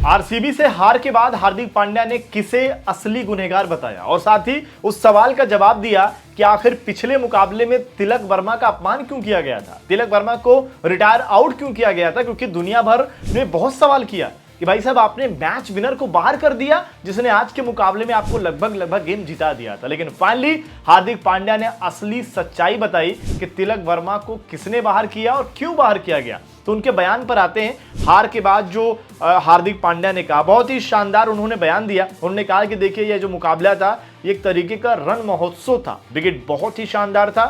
RCB से हार के बाद हार्दिक पांड्या ने किसे असली गुनहगार बताया और साथ ही उस सवाल का जवाब दिया कि आखिर पिछले मुकाबले में तिलक वर्मा का अपमान क्यों किया गया था, तिलक वर्मा को रिटायर आउट क्यों किया गया था। क्योंकि दुनिया भर ने बहुत सवाल किया कि भाई साहब आपने मैच विनर को बाहर कर दिया जिसने आज के मुकाबले में आपको लगभग गेम जिता दिया था। लेकिन फाइनली हार्दिक पांड्या ने असली सच्चाई बताई कि तिलक वर्मा को किसने बाहर किया और क्यों बाहर किया गया। तो उनके बयान पर आते हैं। हार के बाद जो हार्दिक पांड्या ने कहा, बहुत ही शानदार उन्होंने बयान दिया। उन्होंने कहा कि देखिए यह जो मुकाबला था ये एक तरीके का रन महोत्सव था, विकेट बहुत ही शानदार था।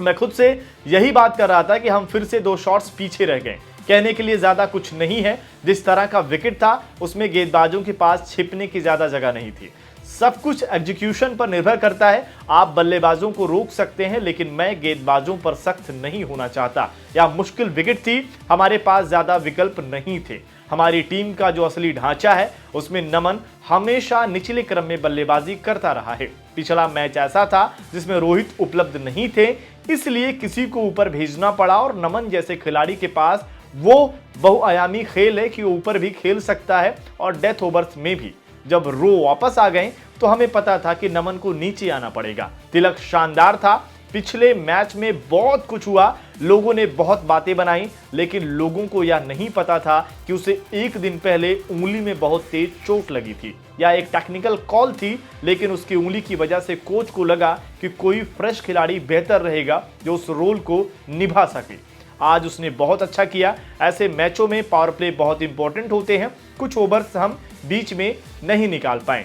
मैं खुद से यही बात कर रहा था कि हम फिर से 2 शॉट्स पीछे रह गए, कहने के लिए ज्यादा कुछ नहीं है। जिस तरह का विकेट था उसमें गेंदबाजों के पास छिपने की ज्यादा जगह नहीं थी। सब कुछ एग्जीक्यूशन पर निर्भर करता है। आप बल्लेबाजों को रोक सकते हैं लेकिन मैं गेंदबाजों पर सख्त नहीं होना चाहता। यह मुश्किल विकेट थी, हमारे पास ज्यादा विकल्प नहीं थे। हमारी टीम का जो असली ढांचा है उसमें नमन हमेशा निचले क्रम में बल्लेबाजी करता रहा है। पिछला मैच ऐसा था जिसमें रोहित उपलब्ध नहीं थे, इसलिए किसी को ऊपर भेजना पड़ा और नमन जैसे खिलाड़ी के पास वो बहुआयामी खेल है कि वो ऊपर भी खेल सकता है और डेथ ओवर्स में भी। जब रो वापस आ गए तो हमें पता था कि नमन को नीचे आना पड़ेगा। तिलक शानदार था। पिछले मैच में बहुत कुछ हुआ, लोगों ने बहुत बातें बनाई, लेकिन लोगों को यह नहीं पता था कि उसे एक दिन पहले उंगली में बहुत तेज चोट लगी थी। यह एक टेक्निकल कॉल थी, लेकिन उसकी उंगली की वजह से कोच को लगा कि कोई फ्रेश खिलाड़ी बेहतर रहेगा जो उस रोल को निभा सके। आज उसने बहुत अच्छा किया। ऐसे मैचों में पावर प्ले बहुत इंपॉर्टेंट होते हैं। कुछ ओवर्स हम बीच में नहीं निकाल पाए,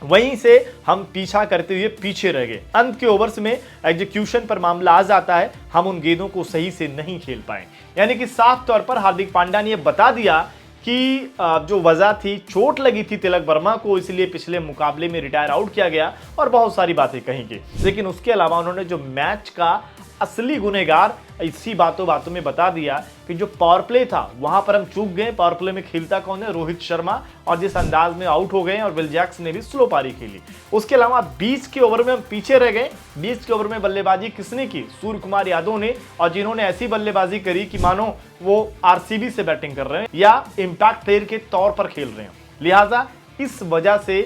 वहीं से हम पीछा करते हुए पीछे रह गए। अंत के ओवर्स में एग्जीक्यूशन पर मामला आ जाता है, हम उन गेंदों को सही से नहीं खेल पाए। यानी कि साफ तौर पर हार्दिक पांड्या ने यह बता दिया कि जो वजह थी, चोट लगी थी तिलक वर्मा को, इसलिए पिछले मुकाबले में रिटायर आउट किया गया और बहुत सारी बातें कही। लेकिन उसके अलावा उन्होंने जो मैच का असली गुनहगार इसी बातों में बता दिया कि जो पावर प्ले था वहां पर हम चूक गए। पावर प्ले में खेलता कौन है? रोहित शर्मा, और जिस अंदाज में आउट हो गए और विल जैक्स ने भी स्लो पारी खेली। उसके अलावा 20 के ओवर में हम पीछे रह गए। 20 के ओवर में बल्लेबाजी किसने की? सूर्य कुमार यादव ने, और जिन्होंने ऐसी बल्लेबाजी करी कि मानो वो आरसीबी से बैटिंग कर रहे हैं या इंपैक्ट प्लेयर के तौर पर खेल रहे हैं। लिहाजा इस वजह से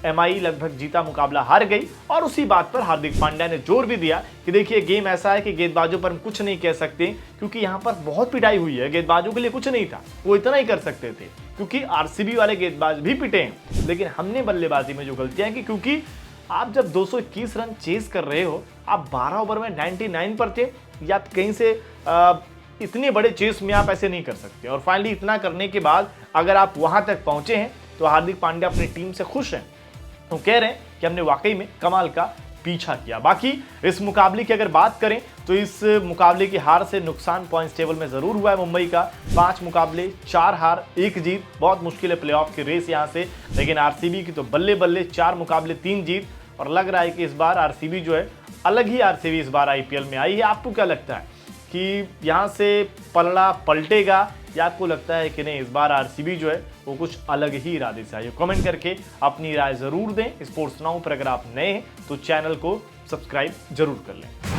एमआई लगभग जीता मुकाबला हार गई। और उसी बात पर हार्दिक पांड्या ने जोर भी दिया कि देखिए गेम ऐसा है कि गेंदबाजों पर हम कुछ नहीं कह सकते, क्योंकि यहाँ पर बहुत पिटाई हुई है। गेंदबाजों के लिए कुछ नहीं था, वो इतना ही कर सकते थे क्योंकि आरसीबी वाले गेंदबाज भी पिटे हैं। लेकिन हमने बल्लेबाजी में जो गलतियां की, क्योंकि आप जब 221 रन चेज कर रहे हो, आप 12 ओवर में 99 पर थे, या कहीं से इतने बड़े चेस में आप ऐसे नहीं कर सकते। और फाइनली इतना करने के बाद अगर आप वहां तक पहुंचे हैं तो हार्दिक पांड्या अपनी टीम से खुश हैं, तो कह रहे हैं कि हमने वाकई में कमाल का पीछा किया। बाकी इस मुकाबले की अगर बात करें तो इस मुकाबले की हार से नुकसान पॉइंट्स टेबल में जरूर हुआ है मुंबई का। 5 मुकाबले 4 हार 1 जीत, बहुत मुश्किल है प्लेऑफ की रेस यहां से। लेकिन आरसीबी की तो बल्ले बल्ले 4 मुकाबले 3 जीत, और लग रहा है कि इस बार आरसीबी जो है अलग ही आरसीबी इस बार आईपीएल में आई है। आपको क्या लगता है कि यहां से पलड़ा पलटेगा, या आपको लगता है कि नहीं इस बार आरसीबी जो है वो कुछ अलग ही इरादे से आई है? कमेंट करके अपनी राय जरूर दें। स्पोर्ट्स नाउ पर अगर आप नए हैं तो चैनल को सब्सक्राइब जरूर कर लें।